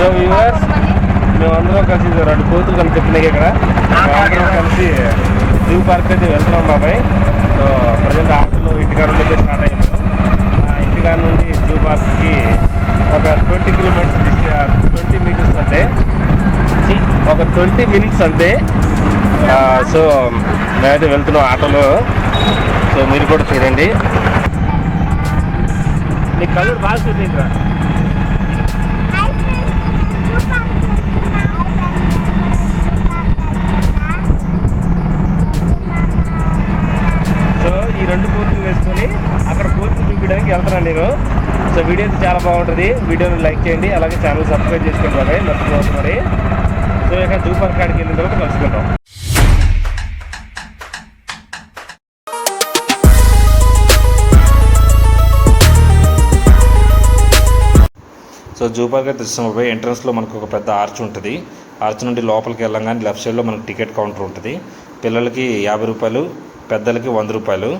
So viewers మేమందరం కలిసి 2 కోతులు కనిపిస్తున్నాయి ఇక్కడ. మేమందరం కలిసి జూ పార్క్ అయితే వెళ్తున్నాం బాబాయ్. సో ప్రజెంట్ ఆటోలో ఇంటికాడ నుండి స్టార్ట్ అయ్యాము. ఇంటికాడ నుండి జూ పార్క్కి ఒక 20 కిలోమీటర్స్ 20 మీటర్స్ అంటే ఒక 20 మినిట్స్ అంతే. సో మేమైతే వెళ్తున్నాం ఆటోలో. సో మీరు కూడా చూడండి. నీ కలర్ బాగా చూపించరా. సో ఈ 2 కోతులు వేసుకొని అక్కడ కోతులు చూపించడానికి వెళ్తున్నాను నేను. సో వీడియో అయితే చాలా బాగుంటుంది. వీడియోని లైక్ చేయండి, అలాగే ఛానల్ సబ్స్క్రైబ్ చేసుకోండి బాబాయ్, మర్చిపోతుంది మరి. సో ఇక జూ పార్క్ కాడికి వెళ్ళిన తర్వాత కలుసుకుంటాం. సో జూ పార్క్ అయితే తెచ్చాము బాబాయ్. ఎంట్రన్స్లో మనకు ఒక పెద్ద ఆర్చ్ ఉంటుంది. ఆర్చ్ నుండి లోపలికి వెళ్ళంగానే లెఫ్ట్ సైడ్లో మనకు టికెట్ కౌంటర్ ఉంటుంది. పిల్లలకి 50 రూపాయలు, పెద్దలకి 100 రూపాయలు.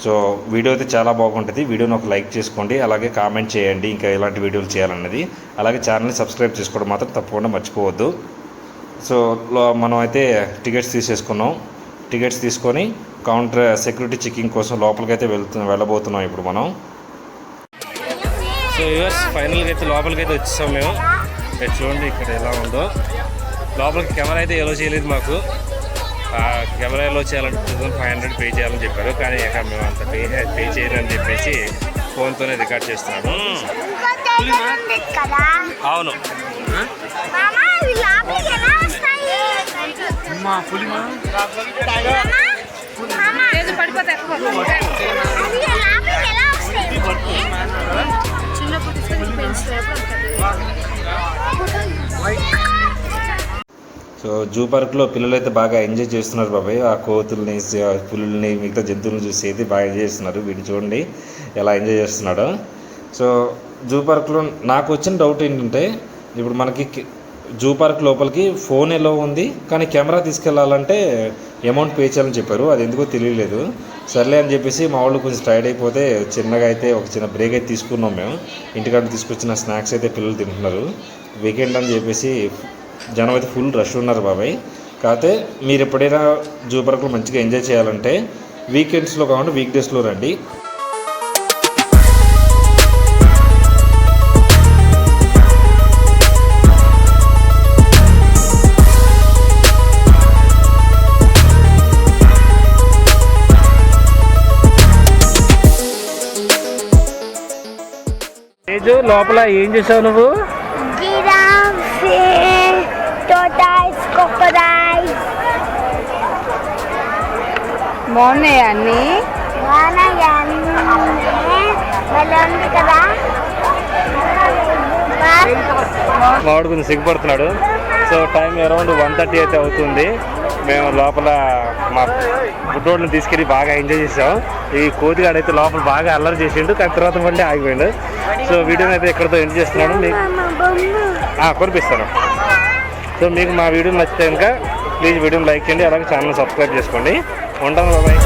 సో వీడియో అయితే చాలా బాగుంటుంది. వీడియోని ఒక లైక్ చేసుకోండి, అలాగే కామెంట్ చేయండి ఇంకా ఎలాంటి వీడియోలు చేయాలన్నది. అలాగే ఛానల్ని సబ్స్క్రైబ్ చేసుకోవడం మాత్రం తప్పకుండా మర్చిపోవద్దు. సో మనం అయితే టికెట్స్ తీసేసుకున్నాం. టికెట్స్ తీసుకొని కౌంటర్ సెక్యూరిటీ చెకింగ్ కోసం లోపలికి అయితే వెళ్ళబోతున్నాం ఇప్పుడు మనం. సో వ్యూవర్స్ ఫైనల్గా అయితే లోపలికి అయితే వచ్చేసాం మేము. చూడండి ఇక్కడ ఎలా ఉందో. లోపలికి కెమెరా అయితే ఎలో చేయలేదు మాకు. కెమెరా ఎలో చేయాలంటే 2500 పే చేయాలని చెప్పారు. కానీ ఇక మేము అంత పే చేయాలని చెప్పేసి ఫోన్తోనే రికార్డ్ చేస్తున్నాను. అవును సో జూ పార్క్లో పిల్లలు అయితే బాగా ఎంజాయ్ చేస్తున్నారు బాబాయ్. ఆ కోతుల్ని, పులుల్ని, మిగతా జంతువులను చూసి అయితే బాగా ఎంజాయ్ చేస్తున్నారు. వీడు చూడండి ఎలా ఎంజాయ్ చేస్తున్నాడో. సో జూ పార్క్లో నాకు వచ్చిన డౌట్ ఏంటంటే, ఇప్పుడు మనకి జూ పార్క్ లోపలికి ఫోన్ ఎలా ఉంది, కానీ కెమెరా తీసుకెళ్ళాలంటే అమౌంట్ పే చేయాలని చెప్పారు. అది ఎందుకో తెలియలేదు. సర్లే అని చెప్పేసి మా వాళ్ళు కొంచెం టైర్డ్ అయిపోతే చిన్నగా అయితే ఒక చిన్న బ్రేక్ అయితే తీసుకున్నాం మేము. ఇంటికాడ తీసుకొచ్చిన స్నాక్స్ అయితే పిల్లలు తింటున్నారు. వీకెండ్ అని చెప్పేసి జనం అయితే ఫుల్ రష్ ఉన్నారు బాబాయ్. కాకపోతే మీరు ఎప్పుడైనా జూ పార్క్లో మంచిగా ఎంజాయ్ చేయాలంటే వీకెండ్స్లో కాకుండా వీక్ డేస్లో రండి. లోపల ఏం చేసావు నువ్వు? బాగున్నాయి అన్ని. వాడు కొంచెం సిగ్గుపడుతున్నాడు. సో టైం అరౌండ్ 1:30 అయితే అవుతుంది. మేము లోపల మా బుడ్డోళ్ళని తీసుకెళ్ళి బాగా ఎంజాయ్ చేసాం. ఈ కోతిగాడు అయితే లోపల బాగా అల్లరి చేసిండు, కానీ తర్వాత మళ్ళీ ఆగిపోయిండు. సో వీడియోని అయితే ఎక్కడితో ఎంజాయ్ చేస్తున్నాను. మీకు కొనిపిస్తాను. సో మీకు మా వీడియో నచ్చితే కనుక ప్లీజ్ వీడియోని లైక్ చేయండి, అలాగే ఛానల్ సబ్స్క్రైబ్ చేసుకోండి. ఉంటాను బాబాయ్.